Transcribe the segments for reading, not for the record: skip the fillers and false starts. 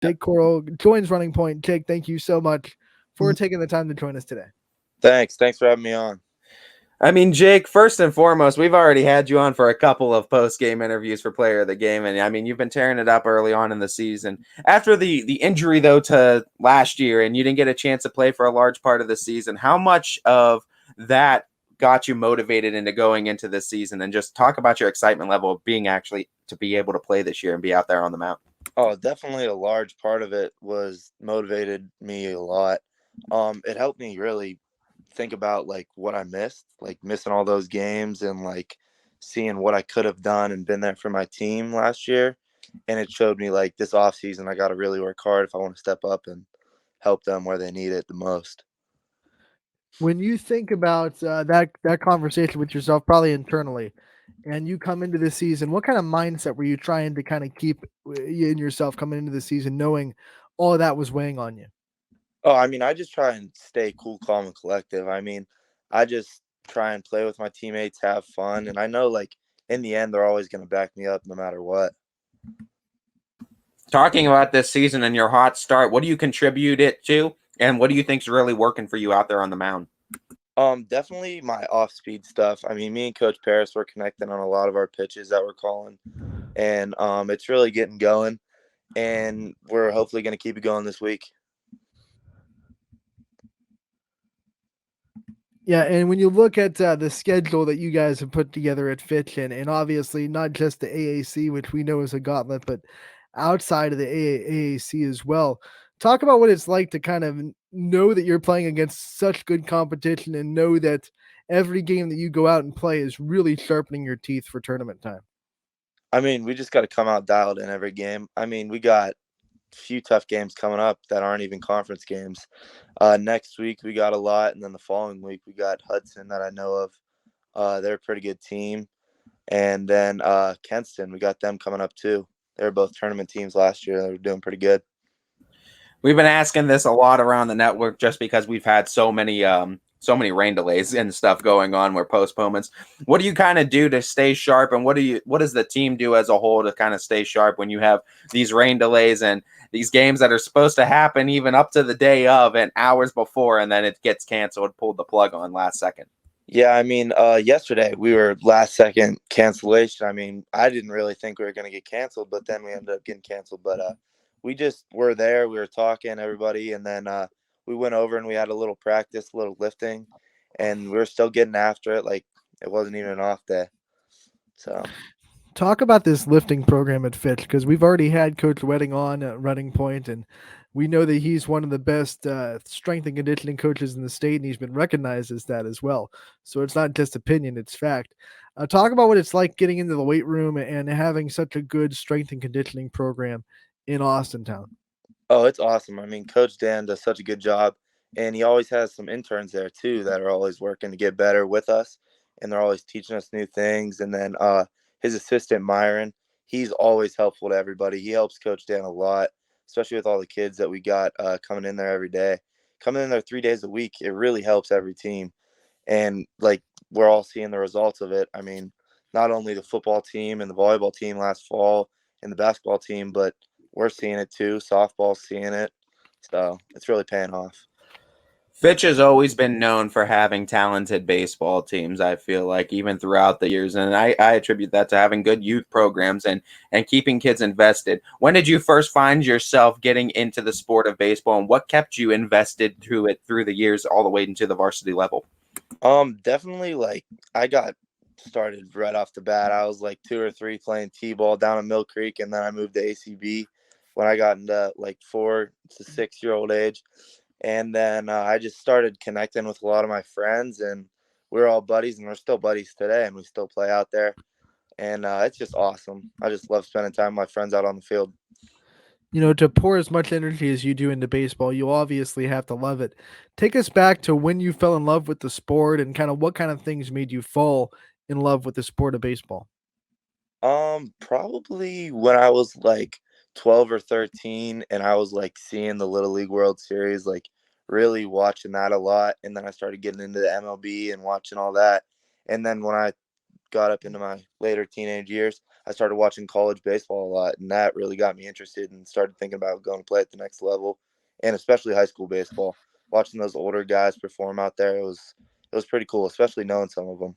Jake Corll joins Running Point. Jake, thank you so much for taking the time to join us today. Thanks for having me on. I mean, Jake, first and foremost, we've already had you on for a couple of post-game interviews for Player of the Game, and I mean, you've been tearing it up early on in the season. After the injury, though, to last year, and you didn't get a chance to play for a large part of the season, how much of that got you motivated into going into this season? And just talk about your excitement level of being actually to be able to play this year and be out there on the mound. Oh, definitely a large part of it was motivated me a lot. It helped me really think about like what I missed, like missing all those games and like seeing what I could have done and been there for my team last year. And it showed me like this off season, I got to really work hard if I want to step up and help them where they need it the most. When you think about that conversation with yourself, probably internally, and you come into this season, what kind of mindset were you trying to kind of keep in yourself coming into the season, knowing all of that was weighing on you? Oh, I mean, I just try and stay cool, calm, and collective. I mean, I just try and play with my teammates, have fun, and I know like in the end they're always going to back me up no matter what. Talking about this season and your hot start, what do you contribute it to, and what do you think's really working for you out there on the mound? Definitely my off-speed stuff. I mean, me and Coach Paris were connecting on a lot of our pitches that we're calling, and it's really getting going, and we're hopefully going to keep it going this week. Yeah, and when you look at the schedule that you guys have put together at Fitch, and obviously not just the AAC, which we know is a gauntlet, but outside of the AAC as well, talk about what it's like to kind of know that you're playing against such good competition and know that every game that you go out and play is really sharpening your teeth for tournament time. I mean, we just got to come out dialed in every game. I mean, we got few tough games coming up that aren't even conference games. Next week we got a lot, and then the following week we got Hudson that I know of. They're a pretty good team, and then Kenston, we got them coming up too. They were both tournament teams last year. They were doing pretty good. We've been asking this a lot around the network just because we've had so many rain delays and stuff going on where postponements. What do you kind of do to stay sharp, and what does the team do as a whole to kind of stay sharp when you have these rain delays and these games that are supposed to happen even up to the day of and hours before, and then it gets canceled, pulled the plug on last second? Yeah, I mean, yesterday we were last second cancellation. I mean, I didn't really think we were going to get canceled, but then we ended up getting canceled. But we just were there. We were talking, everybody, and then we went over and we had a little practice, a little lifting, and we were still getting after it. Like it wasn't even an off day. So Talk about this lifting program at Fitch, because we've already had Coach Wedding on at Running Point, and we know that he's one of the best strength and conditioning coaches in the state, and he's been recognized as that as well. So it's not just opinion, it's fact. Talk about what it's like getting into the weight room and having such a good strength and conditioning program in Austintown. Oh, it's awesome. I mean, Coach Dan does such a good job, and he always has some interns there too that are always working to get better with us, and they're always teaching us new things. And then his assistant Myron, he's always helpful to everybody. He helps Coach Dan a lot, especially with all the kids that we got coming in there every day. Coming in there 3 days a week, it really helps every team, and like we're all seeing the results of it. I mean, not only the football team and the volleyball team last fall and the basketball team, but we're seeing it too. Softball's seeing it. So it's really paying off. Fitch has always been known for having talented baseball teams, I feel like, even throughout the years. And I attribute that to having good youth programs and keeping kids invested. When did you first find yourself getting into the sport of baseball, and what kept you invested through the years all the way into the varsity level? Definitely like I got started right off the bat. I was like 2 or 3 playing T-ball down in Mill Creek, and then I moved to ACB when I got into like 4 to 6 year old age. And then I just started connecting with a lot of my friends, and we're all buddies, and we're still buddies today, and we still play out there. And it's just awesome. I just love spending time with my friends out on the field. You know, to pour as much energy as you do into baseball, you obviously have to love it. Take us back to when you fell in love with the sport and kind of what kind of things made you fall in love with the sport of baseball. Probably when I was like 12 or 13, and I was like seeing the Little League World Series, like really watching that a lot. And then I started getting into the MLB and watching all that. And then when I got up into my later teenage years, I started watching college baseball a lot, and that really got me interested and started thinking about going to play at the next level, and especially high school baseball. Watching those older guys perform out there, it was pretty cool, especially knowing some of them.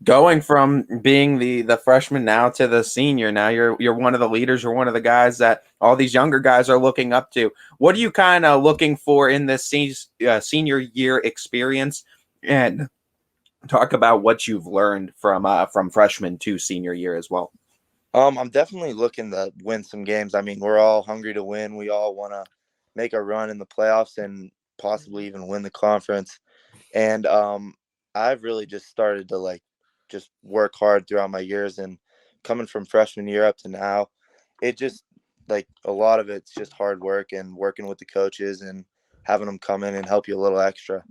Going from being the freshman now to the senior, now you're one of the leaders. You're one of the guys that all these younger guys are looking up to. What are you kind of looking for in this senior year experience? And talk about what you've learned from freshman to senior year as well. I'm definitely looking to win some games. I mean, we're all hungry to win. We all want to make a run in the playoffs and possibly even win the conference. And I've really just started to just work hard throughout my years, and coming from freshman year up to now, it just a lot of it's just hard work and working with the coaches and having them come in and help you a little extra.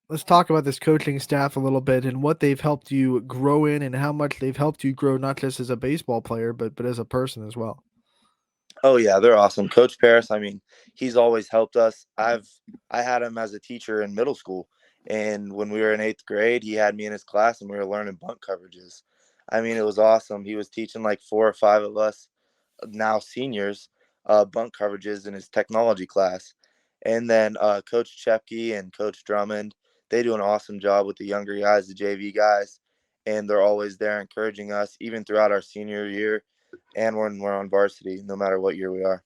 Let's talk about this coaching staff a little bit and what they've helped you grow in and how much they've helped you grow, not just as a baseball player, but as a person as well. Oh yeah, they're awesome. Coach Paris, I mean, he's always helped us. I had him as a teacher in middle school, and when we were in 8th grade, he had me in his class and we were learning bunt coverages. I mean, it was awesome. He was teaching like 4 or 5 of us, now seniors, bunt coverages in his technology class. And then Coach Chepke and Coach Drummond, they do an awesome job with the younger guys, the JV guys, and they're always there encouraging us even throughout our senior year and when we're on varsity, no matter what year we are.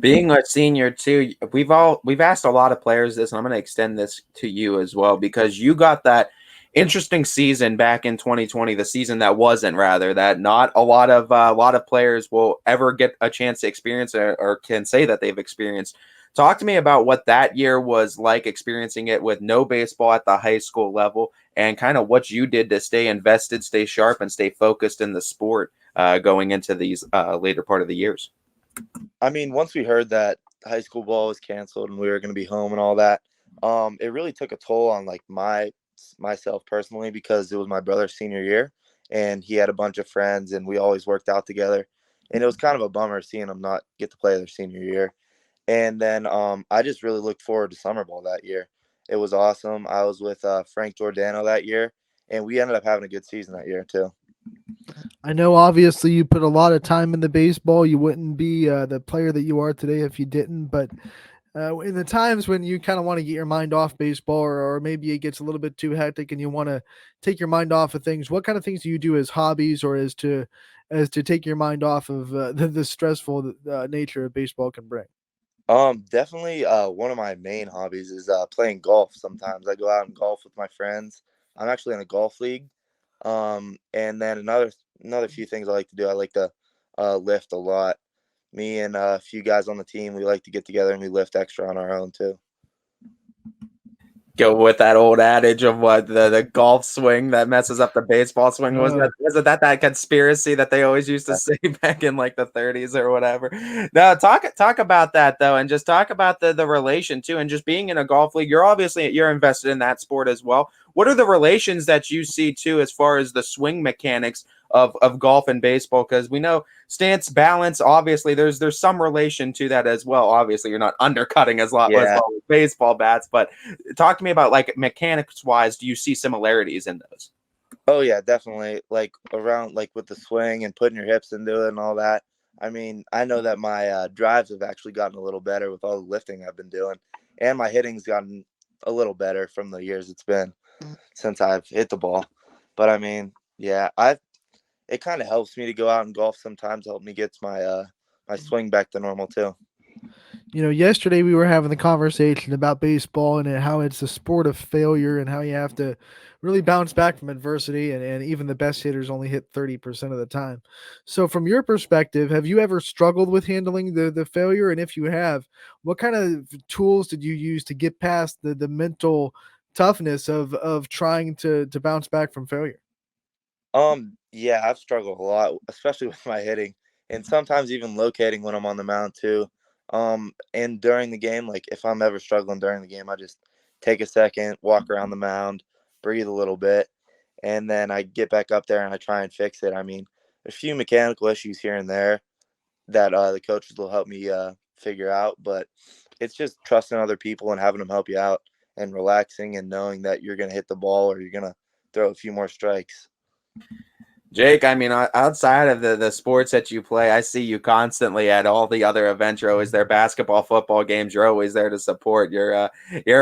Being a senior too, we've asked a lot of players this, and I'm going to extend this to you as well, because you got that interesting season back in 2020, the season that wasn't, rather, that not a lot of players will ever get a chance to experience or can say that they've experienced. Talk to me about what that year was like, experiencing it with no baseball at the high school level, and kind of what you did to stay invested, stay sharp, and stay focused in the sport going into these later part of the years. I mean, once we heard that high school ball was canceled and we were going to be home and all that, it really took a toll on myself personally, because it was my brother's senior year and he had a bunch of friends and we always worked out together. And it was kind of a bummer seeing them not get to play their senior year. And then I just really looked forward to summer ball that year. It was awesome. I was with Frank Giordano that year, and we ended up having a good season that year too. I know obviously you put a lot of time into baseball. You wouldn't be the player that you are today if you didn't, but in the times when you kind of want to get your mind off baseball, or maybe it gets a little bit too hectic and you want to take your mind off of things, what kind of things do you do as hobbies, or as to take your mind off of the stressful nature of baseball can bring? Definitely one of my main hobbies is playing golf. Sometimes I go out and golf with my friends. I'm actually in a golf league. And then another few things I like to do. I like to lift a lot. Me and a few guys on the team, we like to get together and we lift extra on our own too. Go with that old adage of what the golf swing that messes up the baseball swing. Was that conspiracy that they always used to say back in like the 30s or whatever? No, talk about that though, and just talk about the relation too, and just being in a golf league. You're invested in that sport as well. What are the relations that you see too, as far as the swing mechanics of golf and baseball? Because we know stance, balance, obviously there's some relation to that as well. Obviously you're not undercutting as well with baseball bats, but talk to me about, like, mechanics wise, do you see similarities in those? Oh yeah, definitely. Like around with the swing and putting your hips into it and all that. I mean, I know that my drives have actually gotten a little better with all the lifting I've been doing, and my hitting's gotten a little better from the years it's been since I've hit the ball. But I mean, yeah, it kind of helps me to go out and golf sometimes, help me get my my swing back to normal too. Yesterday we were having the conversation about baseball and how it's a sport of failure and how you have to really bounce back from adversity, and even the best hitters only hit 30% of the time. So from your perspective, have you ever struggled with handling the failure? And if you have, what kind of tools did you use to get past the mental toughness of trying to bounce back from failure? Yeah, I've struggled a lot, especially with my hitting, and sometimes even locating when I'm on the mound too. And during the game, like if I'm ever struggling during the game, I just take a second, walk around the mound, breathe a little bit, and then I get back up there and I try and fix it. I mean, a few mechanical issues here and there that the coaches will help me figure out, but it's just trusting other people and having them help you out and relaxing and knowing that you're going to hit the ball or you're going to throw a few more strikes. Jake, I mean, outside of the sports that you play, I see you constantly at all the other events. You're always there, basketball, football games. You're always there to support. You're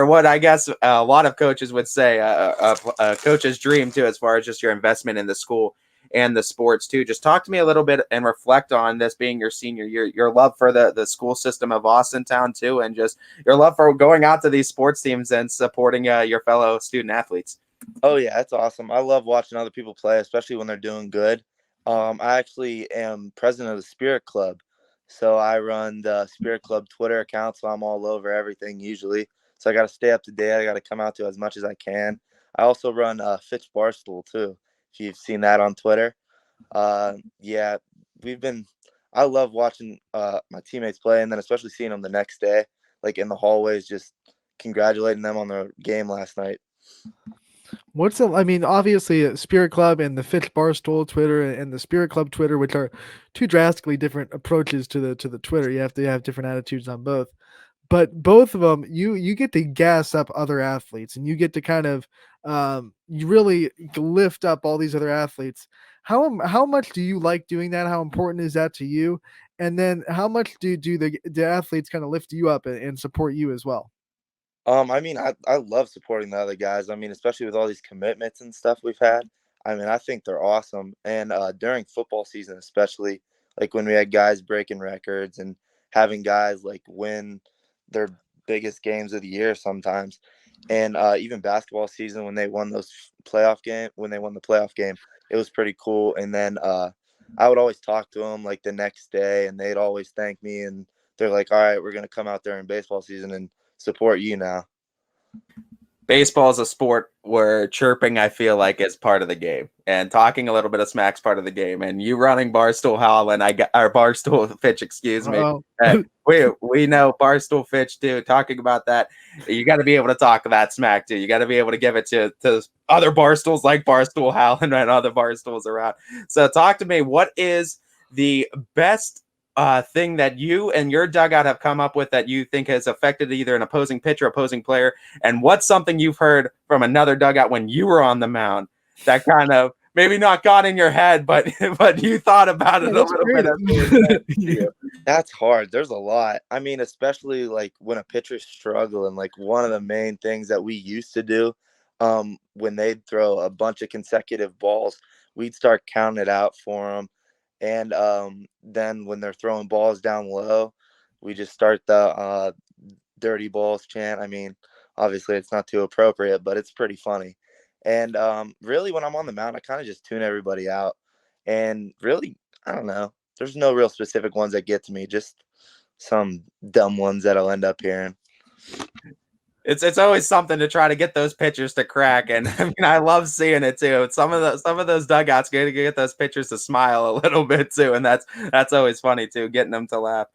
what I guess a lot of coaches would say a coach's dream too, as far as just your investment in the school and the sports too. Just talk to me a little bit and reflect on this being your senior year, your love for the school system of Austintown too, and just your love for going out to these sports teams and supporting your fellow student athletes. Oh yeah, that's awesome. I love watching other people play, especially when they're doing good. I actually am president of the Spirit Club, so I run the Spirit Club Twitter account. So I'm all over everything usually. So I got to stay up to date. I got to come out to as much as I can. I also run Fitch Barstool too. If you've seen that on Twitter, yeah, we've been. I love watching my teammates play, and then especially seeing them the next day, like in the hallways, just congratulating them on their game last night. I mean, obviously, Spirit Club and the Fitch Barstool Twitter and the Spirit Club Twitter, which are two drastically different approaches to the Twitter. You have to have different attitudes on both. But both of them, you get to gas up other athletes, and you get to kind of you really lift up all these other athletes. How much do you like doing that? How important is that to you? And then how much do the athletes kind of lift you up and support you as well? I mean, I love supporting the other guys. I mean, especially with all these commitments and stuff we've had. I mean, I think they're awesome. And during football season, especially like when we had guys breaking records and having guys like win their biggest games of the year sometimes. And even basketball season when they won when they won the playoff game, it was pretty cool. And then I would always talk to them like the next day, and they'd always thank me. And they're like, "All right, we're gonna come out there in baseball season and support you now." Baseball is a sport where chirping, I feel like, is part of the game, and talking a little bit of smack's part of the game. And you running Barstool Hall and I got our Barstool Fitch, excuse me. Oh, We know Barstool Fitch too. Talking about that, you got to be able to talk that smack too. You got to be able to give it to other Barstools like Barstool Hall and other Barstools around. So talk to me. What is the best thing that you and your dugout have come up with that you think has affected either an opposing pitcher, opposing player, and what's something you've heard from another dugout when you were on the mound that kind of maybe not got in your head, but you thought about it a little bit. That's hard. There's a lot. I mean, especially like when a pitcher's struggling, like one of the main things that we used to do when they'd throw a bunch of consecutive balls, we'd start counting it out for them. And then when they're throwing balls down low, we just start the dirty balls chant. I mean, obviously it's not too appropriate, but it's pretty funny. And really, when I'm on the mound, I kind of just tune everybody out. And really, I don't know. There's no real specific ones that get to me, just some dumb ones that I'll end up hearing. It's always something to try to get those pitchers to crack, and I mean I love seeing it too. Some of those dugouts get those pitchers to smile a little bit too, and that's always funny too, getting them to laugh.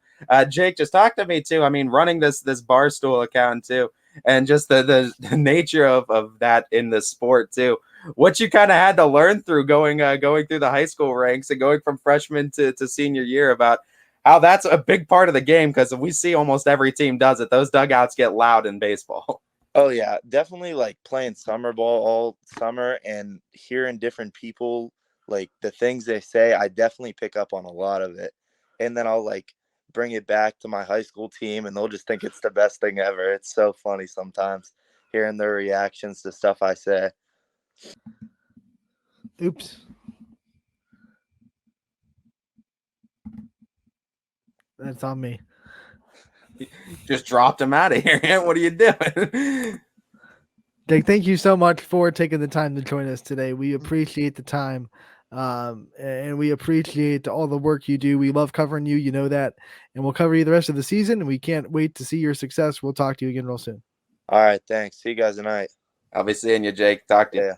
Jake, just talk to me too. I mean, running this Barstool account too, and just the nature of that in the sport too. What you kind of had to learn through going through the high school ranks and going from freshman to senior year about how that's a big part of the game, because we see almost every team does it. Those dugouts get loud in baseball. Oh yeah, definitely like playing summer ball all summer and hearing different people, like the things they say, I definitely pick up on a lot of it. And then I'll like bring it back to my high school team and they'll just think it's the best thing ever. It's so funny sometimes hearing their reactions to stuff I say. Oops. That's on me. Just dropped him out of here. What are you doing? Jake, thank you so much for taking the time to join us today. We appreciate the time, and we appreciate all the work you do. We love covering you. You know that. And we'll cover you the rest of the season, and we can't wait to see your success. We'll talk to you again real soon. All right, thanks. See you guys tonight. I'll be seeing you, Jake. Talk to you. Yeah.